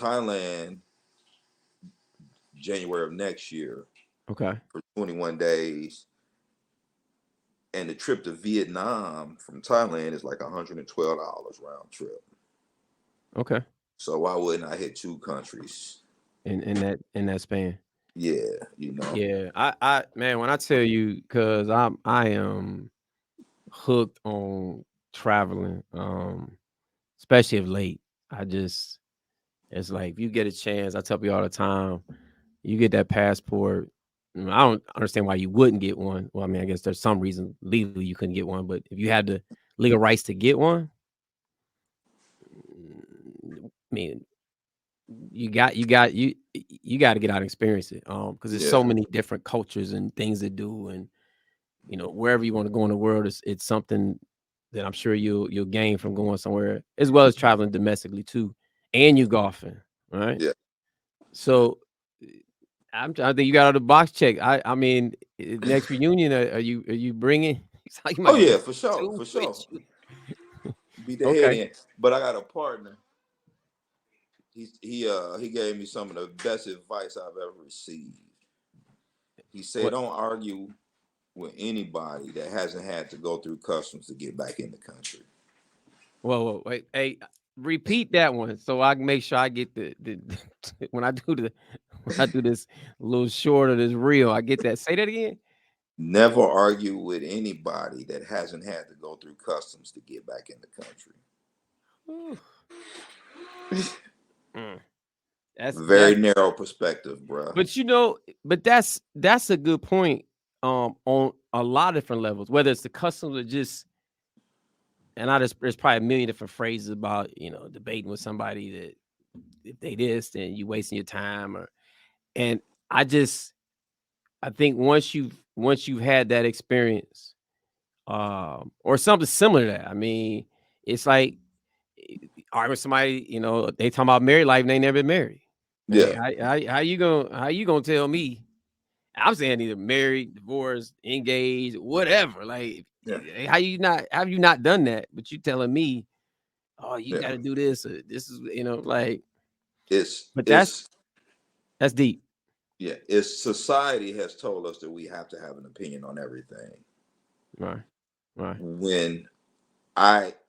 Thailand January of next year Okay. for 21 days. And the trip to Vietnam from Thailand is like $112 round trip. Okay. So why wouldn't I hit two countries? In that span. Yeah, you know. Yeah. I man, when I tell you, because I am hooked on traveling, especially of late. I just it's like if you get a chance, I tell people all the time, you get that passport. I don't understand why you wouldn't get one. Well, I mean, I guess there's some reason legally you couldn't get one, but if you had the legal rights to get one, I mean, you got to get out and experience it. Because there's so Yeah, many different cultures and things to do, and wherever you want to go in the world, it's something that I'm sure you'll gain from going somewhere, as well as traveling domestically too, and you golfing, right? yeah. So I think you got out of the box check. I mean, next reunion, are you bringing? It's like you Oh might bring yeah, for sure, two for with sure. you. Beat the head Okay. in. But I got a partner. He gave me some of the best advice I've ever received. He said, What? "Don't argue with anybody that hasn't had to go through customs to get back in the country." Whoa, wait. Hey, repeat that one so I can make sure I get the when I do the when I do this little short of this reel, I get that. Say that again. Never argue with anybody that hasn't had to go through customs to get back in the country. Whew. Mm. That's Very narrow perspective, bruh. but that's a good point. On a lot of different levels, whether it's the customs or just, and there's probably a million different phrases about debating with somebody that if they this, then you wasting your time, and I just I think once you've had that experience, or something similar to that. I mean, it's like arguing with somebody, they talking about married life and they never been married. Hey, Yeah, how you gonna tell me? I'm saying either married, divorced, engaged, whatever. Like, yeah, how have you not done that? But you telling me, oh, you yeah. got to do this. Or this is, like, It's but that's it's that's deep. yeah. It's society has told us that we have to have an opinion on everything. Right, right. When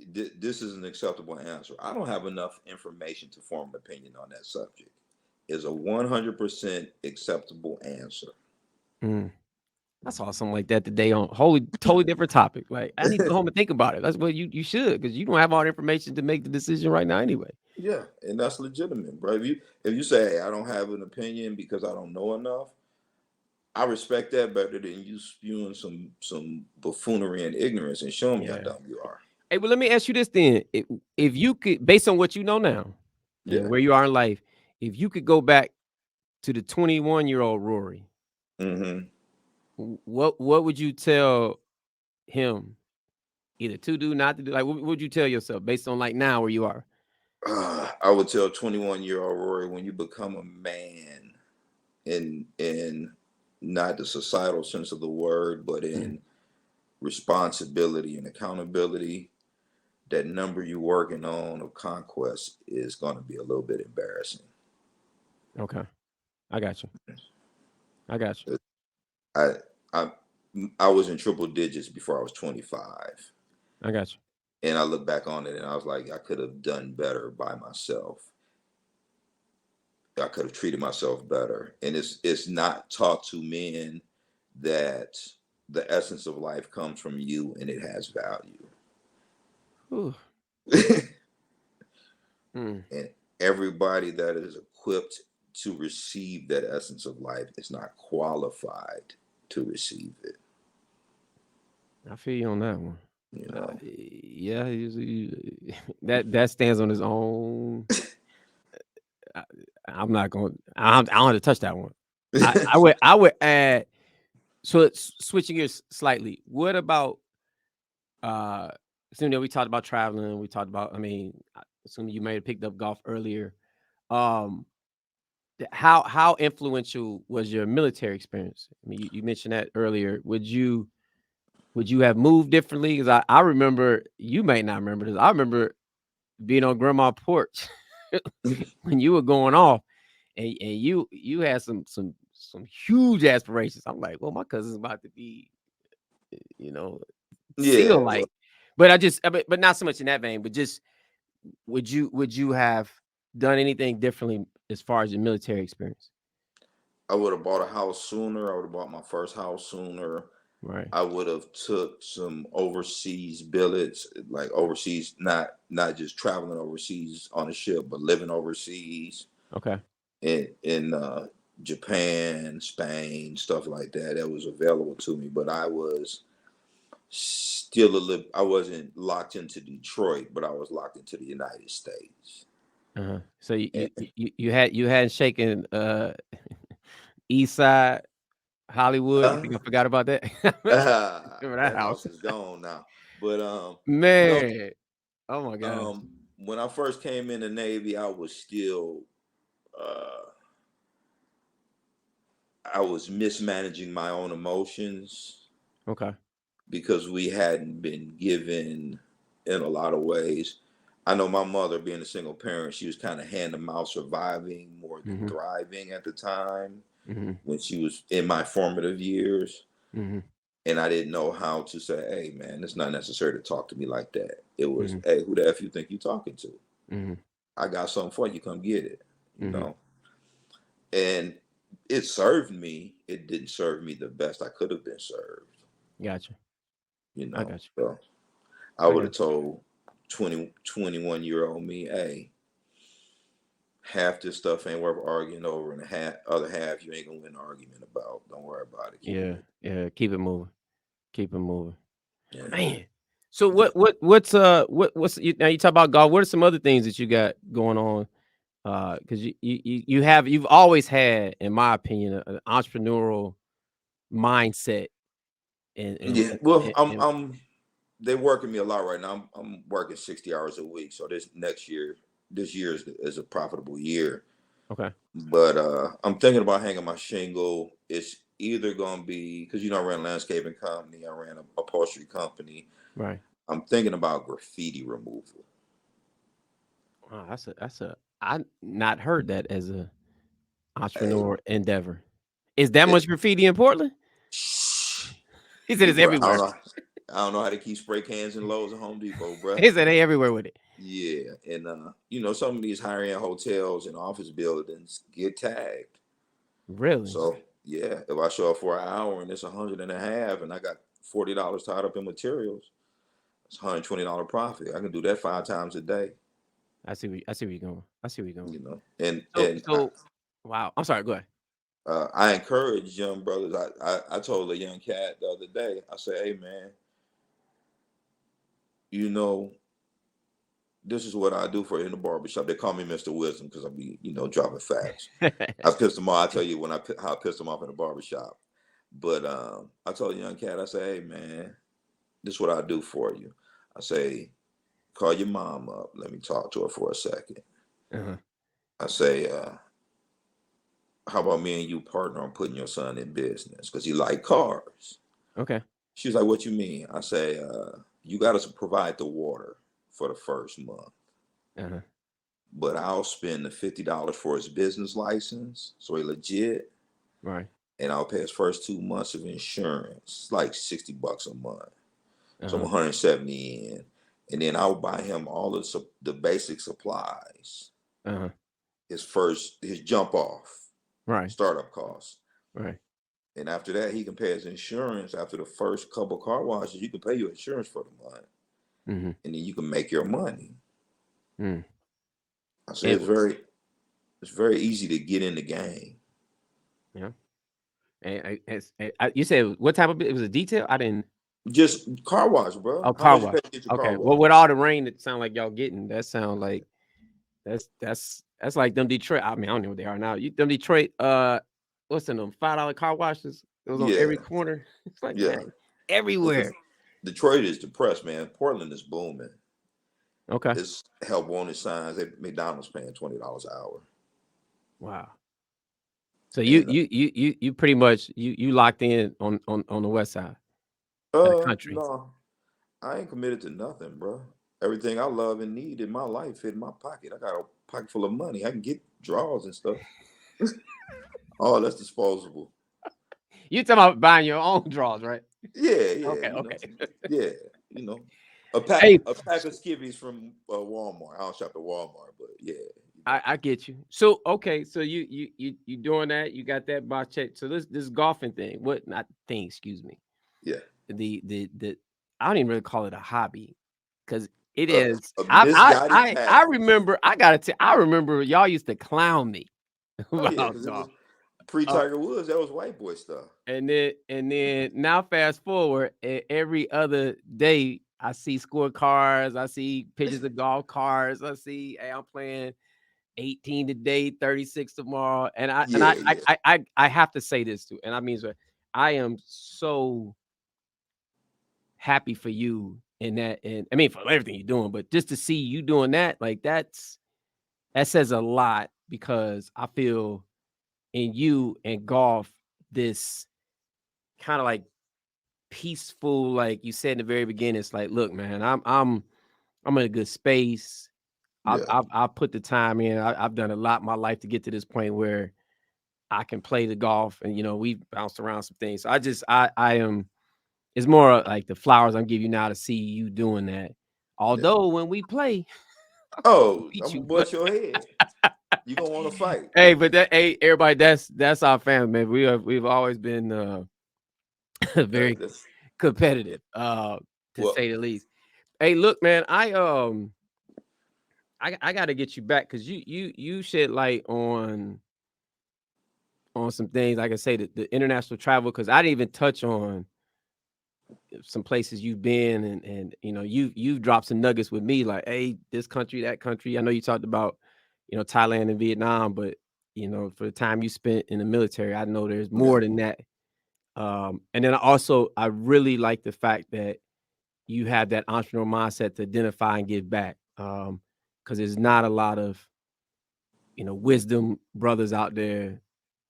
this is an acceptable answer. I don't have enough information to form an opinion on that subject. Is a 100% acceptable answer. Mm. I saw something like that today on totally different topic. Like, I need to go home and think about it. That's what you should, because you don't have all the information to make the decision right now anyway. Yeah, and that's legitimate, bro. If you say, "Hey, I don't have an opinion because I don't know enough," I respect that better than you spewing some buffoonery and ignorance and showing me how Yeah. dumb you are. Hey, but let me ask you this then: if you could, based on what you know now and Yeah. where you are in life, if you could go back to the 21-year-old Rory, Mm-hmm. what would you tell him, either to do, not to do? Like, what would you tell yourself based on like now where you are? I would tell 21-year-old Rory, when you become a man in not the societal sense of the word, but Mm, in responsibility and accountability, that number you working on of conquest is going to be a little bit embarrassing. okay, I got you. I got you. I I I was in triple digits before I was 25, I got you. and I look back on it and I was like, I could have done better by myself. I could have treated myself better, and it's not taught to men that the essence of life comes from you and it has value. Whew. Mm, And everybody that is equipped to receive that essence of life is not qualified to receive it. I feel you on that one. You know, Yeah, that stands on its own. I, I'm not going. I don't have to touch that one. I would add. So it's switching gears slightly. What about uh? Assuming that we talked about traveling, we talked about. I mean, assuming you may have picked up golf earlier. Um, how influential was your military experience? I mean, you mentioned that earlier. Would you have moved differently? Because I remember, you may not remember this. I remember being on grandma's porch. when you were going off, and you had some huge aspirations. I'm like, well, my cousin's about to be, you know, Yeah, seal well, like. But but not so much in that vein. But just would you have done anything differently as far as your military experience? I would have bought a house sooner. I would have bought my first house sooner. Right. I would have took some overseas billets, like overseas, not just traveling overseas on a ship, but living overseas Okay. in Japan, Spain, stuff like that. That was available to me, but I was still a little. I wasn't locked into Detroit, but I was locked into the United States. So And, you hadn't shaken East Side Hollywood. You uh, think I forgot about that? Remember that that house? house is gone now. But no, Man, oh my gosh. when I first came in the Navy, uh, I was mismanaging my own emotions Okay. because we hadn't been given in a lot of ways. I know my mother, being a single parent, she was kind of hand to mouth surviving more than Mhm. thriving at the time Mhm. when she was in my formative years. Mhm. And I didn't know how to say, hey, man, it's not necessary to talk to me like that. It was, Mhm. hey, who the F you think you talking to? Mhm. I got something for you. Come get it. You Mhm. know? And it served me. It didn't serve me the best I could have been served, Gotcha. you I know? got you. So I I would got have told 21-year-old me, hey, half this stuff ain't worth arguing over, and the other half you ain't gonna win an argument about. Don't worry about it. you. Keep it Yeah. moving. Yeah. Keep it moving. Keep it moving. Yeah. Man. So Yeah. what's now you talk about golf. What are some other things that you got going on? Because you've always had, in my opinion, an entrepreneurial mindset and and Yeah. and, Well, and, and they're working me a lot right now. I'm working 60 hours a week. So this year is a profitable year. okay. But I'm thinking about hanging my shingle. It's either gonna be because I ran a landscaping company, I ran a upholstery company. Right. I'm thinking about graffiti removal. Wow, that's a I not heard that as a Hey, entrepreneur endeavor. Is that it, much graffiti in Portland? He said yeah, it's bro. everywhere. I don't know how to keep spray cans in Lowe's and Home Depot, bro. He said they everywhere with it. Yeah, and some of these higher end hotels and office buildings get tagged. Really? So yeah, if I show up for an hour and it's 100 and a half, and I got $40 tied up in materials, it's $120 profit. I can do that 5 times a day. I see where you're going. I see where you're going. And So so wow. I'm sorry. Go ahead. I encourage young brothers. I told a young cat the other day. I said, "Hey man, you know this is what I do for you in the barbershop. They call me Mr. Wisdom because I be dropping facts. I pissed them off. I tell you when how I pissed them off in the barbershop. But I told a young cat. I say, hey man, this is what I do for you. I say, call your mom up. Let me talk to her for a second. Uh-huh. I say, how about me and you partner on putting your son in business because he like cars. Okay. She's like, what you mean? I say, you got to provide the water for the first month, Uh-huh. but I'll spend the $50 for his business license, so he legit, Right. and I'll pay his first 2 months of insurance. It's like $60 a month, so I'm Uh-huh. 170 in, and then I'll buy him all the basic supplies, Uh-huh. his jump off, Right. startup costs. Right. And after that, he can pay his insurance. After the first couple car washes, you can pay your insurance for the month, Mm-hmm. and then you can make your money. Mm. I said And it's very easy to get in the game. yeah. You said what type of it was a detail? I didn't. Just car wash, bro. Oh, How car much you wash. pay to get your car Okay. Well, wash? with all the rain that sound like y'all getting, that sound like that's like them Detroit. I mean, I don't know what they are now. Them Detroit. What's in them $5 car washes? It was on every Yeah, corner. It's like yeah. dang, Well, everywhere. because Detroit is depressed, man. Portland is booming. Okay. It's help wanted signs. McDonald's paying $20 an hour, Wow. So you and you you you you pretty much you locked in on the west side of the country. no, I ain't committed to nothing, bro. Everything I love and need in my life fit in my pocket. I got a pocket full of money. I can get draws and stuff. Oh, that's disposable. You talking about buying your own draws, right? Yeah, yeah, Okay, okay. yeah, you know, Hey, a pack of skivvies from Walmart. I don't shop at Walmart, but yeah, I get you. So okay, so you doing that? You got that box check. So this golfing thing, what not thing? Excuse me. yeah. The I don't even really call it a hobby because it A, is. a misguided I passion. remember. I remember y'all used to clown me Oh yeah, about because it was golf. pre Uh, Tiger Woods. That was white boy stuff. and then now fast forward, every other day I see scorecards, I see pictures of golf cards, I see hey, I'm playing 18 today, 36 tomorrow, and I and Yeah, yeah, I have to say this too, and I mean so I am so happy for you in that, and I mean for everything you're doing, but just to see you doing that, like that says a lot because I feel in you and golf this kind of like peaceful, like you said in the very beginning. It's like, look, man, I'm in a good space. yeah, I've put the time in. I've done a lot in my life to get to this point where I can play the golf, and we've bounced around some things. So I am. It's more like the flowers I'm giving you now to see you doing that. yeah. Although when we play, Oh, beat I'm you, gonna but bust your head. You gonna want to fight? hey, but hey, everybody, that's our family, man. We've always been very That's yeah. competitive, to Well, say the least. Hey, look, man, I got to get you back because you shed light on some things. Like I say, the international travel because I didn't even touch on some places you've been, and you've dropped some nuggets with me like, hey, this country, that country. I know you talked about Thailand and Vietnam, but for the time you spent in the military, I know there's yeah, more than that. And then I really like the fact that you have that entrepreneurial mindset to identify and give back. Because there's not a lot of wisdom brothers out there,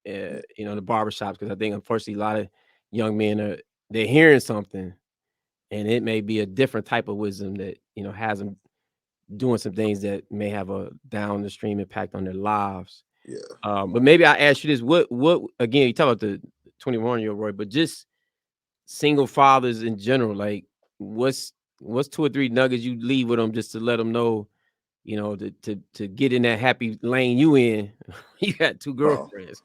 yeah, in the barbershops. Because I think unfortunately a lot of young men they're hearing something, and it may be a different type of wisdom that has them doing some things that may have a down the stream impact on their lives. yeah. But maybe I ask you this: what again? You talk about the 21-year-old Roy, but just single fathers in general, like what's two or three nuggets you leave with them just to let them know, to get in that happy lane you in. You got two Oh, girlfriends.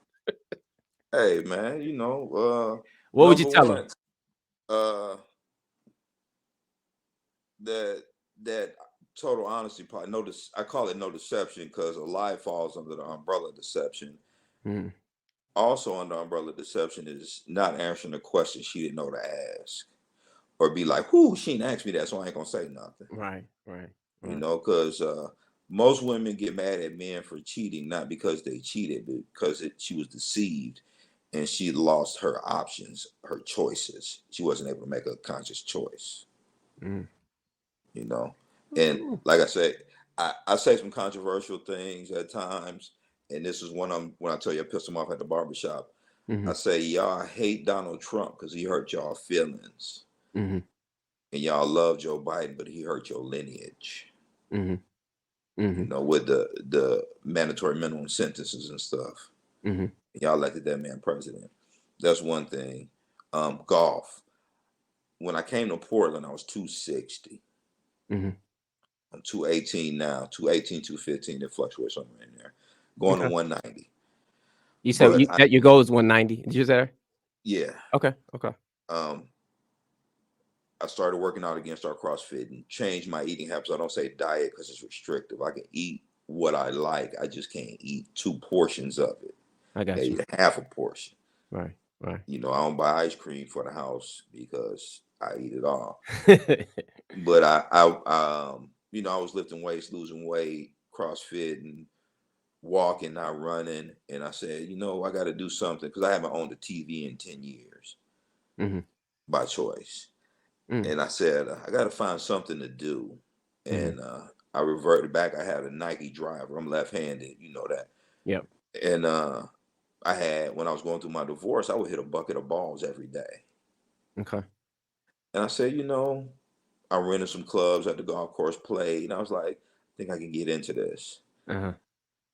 hey man, What would you number tell them? one, uh, that that total honesty part. Notice I call it no deception because a lie falls under the umbrella of deception. Mm, Also under umbrella of deception is not answering the question she didn't know to ask, or be like, "Whoo, she didn't ask me that, so I ain't gonna say nothing." right, right, right. Because most women get mad at men for cheating, not because they cheated, but because she was deceived and she lost her options, her choices. She wasn't able to make a conscious choice, Mm. you know. And Ooh. like I said, I say some controversial things at times, and this is when I tell you I pissed him off at the barbershop. I Mhm, say y'all hate Donald Trump because he hurt y'all feelings, mhm, and y'all love Joe Biden, but he hurt your lineage. mhm, mhm, With the mandatory minimum sentences and stuff. mhm. Y'all elected that man president. That's one thing. Golf. When I came to Portland, I was 260. Mhm. I'm 218 now. 218, 215. It fluctuates somewhere in there. Going to Okay. 190. You said But that your goal is 190. Did you say that? yeah, Okay. Okay. um, I started working out again, start CrossFit, and changed my eating habits. I don't say diet because it's restrictive. I can eat what I like. I just can't eat two portions of it. I I got you. eat half a portion. Right. Right. I don't buy ice cream for the house because I eat it all. But I was lifting weights, losing weight, CrossFit, and walking, not running. And I said, I got to do something because I haven't owned a TV in 10 years Mhm, by choice. mm, And I said, I got to find something to do. mhm. And I reverted back. I had a Nike driver. I'm left-handed, you know that. Yep. And when I was going through my divorce, I would hit a bucket of balls every day. Okay. And I said, I rented some clubs at the golf course, played, and I was like, I think I can get into this. Uh-huh.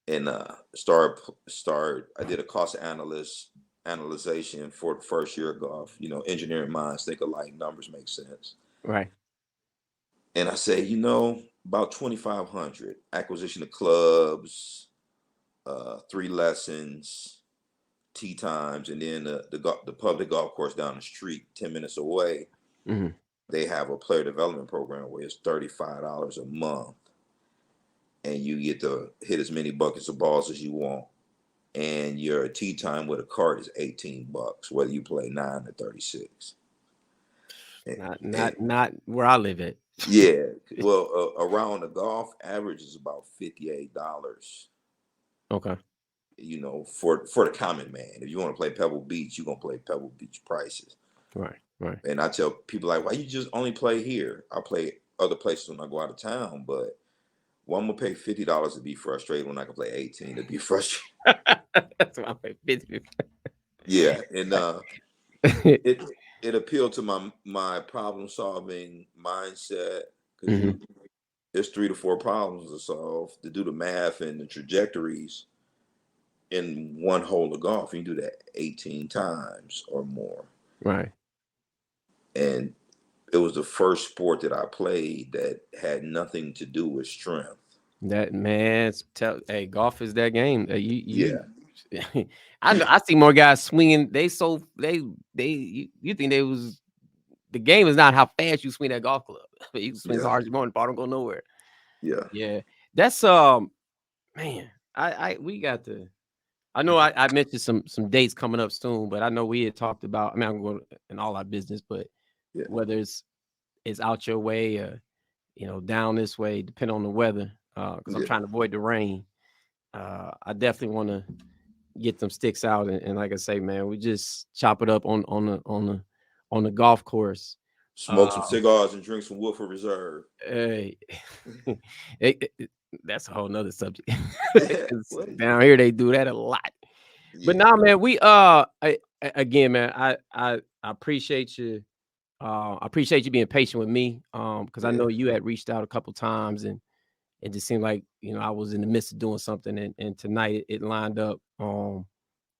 and start. I did a cost analyzation for the first year of golf. Engineering minds think alike, numbers make sense. Right. And I say, about 2,500 acquisition of clubs, 3 lessons, tee times, and then the public golf course down the street, 10 minutes away. Mm-hmm. They have a player development program where it's $35 a month, and you get to hit as many buckets of balls as you want. And your tee time with a cart is $18, whether you play 9 or 36. And, Not and not not where I live at. yeah, well, around the golf average is about $58. Okay. For the common man. If you want to play Pebble Beach, you're gonna play Pebble Beach prices. Right. Right. And I tell people like, why you just only play here? I play other places when I go out of town, but I'm gonna pay $50 to be frustrated when I can play 18 to be frustrated. That's why I pay 50. Yeah, and it it appealed to my problem solving mindset because Hmm. there's 3 to 4 problems to solve to do the math and the trajectories in one hole of golf. You can do that 18 times or more. Right. And it was the first sport that I played that had nothing to do with strength. That man, hey, golf is that game. Yeah, I know. I see more guys swinging. You think they was the game is not how fast you swing that golf club. But you can swing as yeah, hard as you want, the ball don't go nowhere. yeah, Yeah, that's man. I we got to. I know I mentioned some dates coming up soon, but I know we had talked about. I mean, I'm going in all our business, but yeah, whether it's out your way or down this way, depending on the weather, because I'm yeah, trying to avoid the rain. I definitely want to get them sticks out and like I say, man, we just chop it up on the golf course. smoke Uh, some cigars and drink some Woodford Reserve. hey, that's a whole nother subject. Yeah, 'Cause what? down here they do that a lot. But Yeah, now, man, we again, man, I appreciate you. I appreciate you being patient with me. Because I know yeah, you had reached out a couple times and it just seemed like I was in the midst of doing something and tonight it lined up. And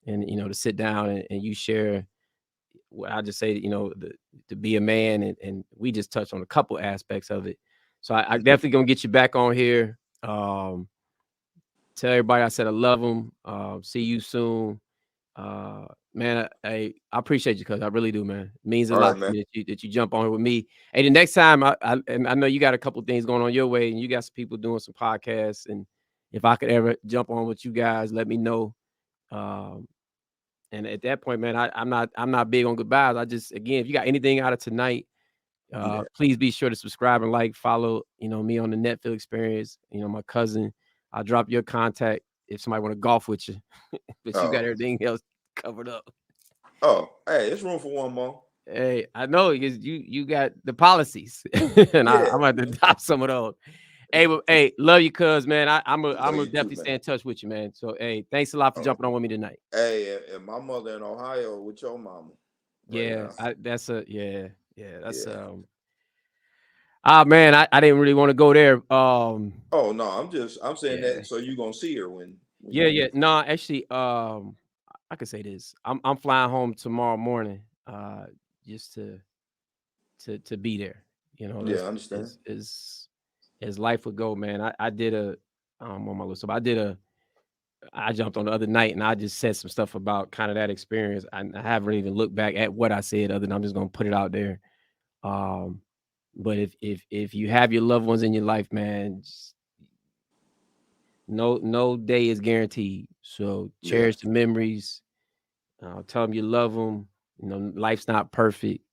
to sit down and you share what I just say, to be a man and we just touched on a couple aspects of it. So I definitely gonna get you back on here. Tell everybody I said I love them. See you soon. Man, I appreciate you because I really do, man. It means a all lot right, to man. me that you jump on here with me. Hey, the next time and I know you got a couple things going on your way, and you got some people doing some podcasts. And if I could ever jump on with you guys, let me know. Um, and at that point, man, I'm not big on goodbyes. I just again, if you got anything out of tonight, Yeah. please be sure to subscribe and like, follow, me on the Netfield Experience. My cousin. I'll drop your contact if somebody want to golf with you, but you got Oh, everything else covered up. hey, it's room for one more. Hey, I know you got the policies, and I'm Yeah. gonna have to adopt some of those. Hey, but hey, love you, cuz man. I'm Love gonna you too, definitely man. stay in touch with you, man. So hey, thanks a lot for Oh, jumping on with me tonight. hey, and my mother in Ohio with your mama right Yeah, now. that's a yeah, that's Yeah. man, I didn't really want to go there. Oh no, I'm saying Yeah, that so you gonna see her when yeah, you yeah. No, actually, I could say this. I'm flying home tomorrow morning, just to be there. yeah, That's I understand. as life would go, man. I did on my list. So I jumped on the other night and I just said some stuff about kind of that experience. I haven't even looked back at what I said, other than I'm just gonna put it out there. Um, but if you have your loved ones in your life, man, no day is guaranteed. So Yeah. cherish the memories. Tell them you love them. Life's not perfect.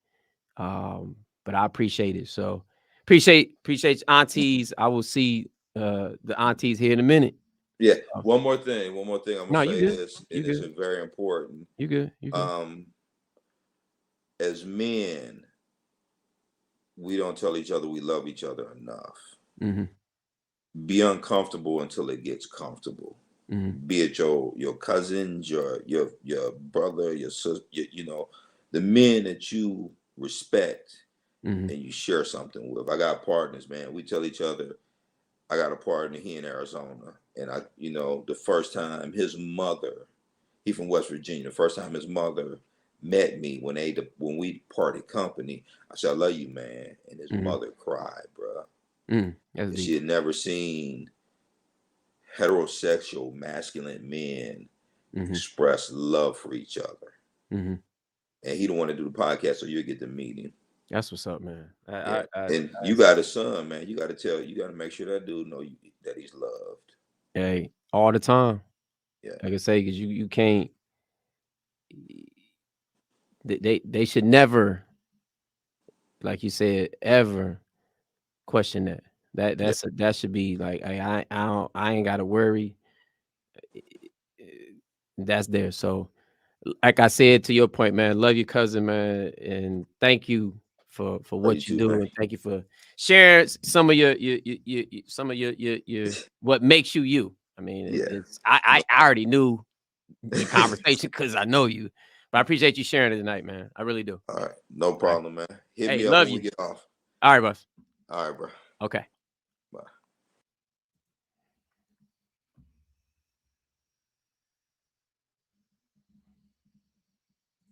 But I appreciate it. So appreciate aunties. I will see the aunties here in a minute. Yeah. So, One more thing. I'm gonna no, you say good. this, You and this good. is very important. You good. You good. Um, as men, we don't tell each other we love each other enough. Mm-hmm. Be uncomfortable until it gets comfortable. Mm-hmm. Be it your cousins, your brother, your sister, the men that you respect Mm-hmm. and you share something with. I got partners, man. We tell each other I got a partner here in Arizona, and the first time his mother, he from West Virginia. The first time his mother met me when we parted company, I said, "I love you, man," and his Mm-hmm. mother cried, bro. That's She deep. had never seen heterosexual masculine men Mm-hmm. express love for each other. Mm-hmm. And he don't want to do the podcast, so you'll get to meet him. That's what's up, man. Yeah, and you That's, got a son, man. You got to make sure that dude know that he's loved. hey, all the time. Yeah, Like I say, because you can't. They should never, like you said, ever question that. yeah. That should be like I ain't got to worry. That's there. So, like I said, to your point, man, love your cousin, man, and thank you for Love you what you too, do, man. and thank you for sharing some of your some of your what makes you you. I mean, Yeah. it's No, I already knew your conversation because I know you, but I appreciate you sharing it tonight, man. I really do. all right. No All right. problem, man. Hit Hey, me up love when we you. get off. All right, boss. All right, bro. Okay.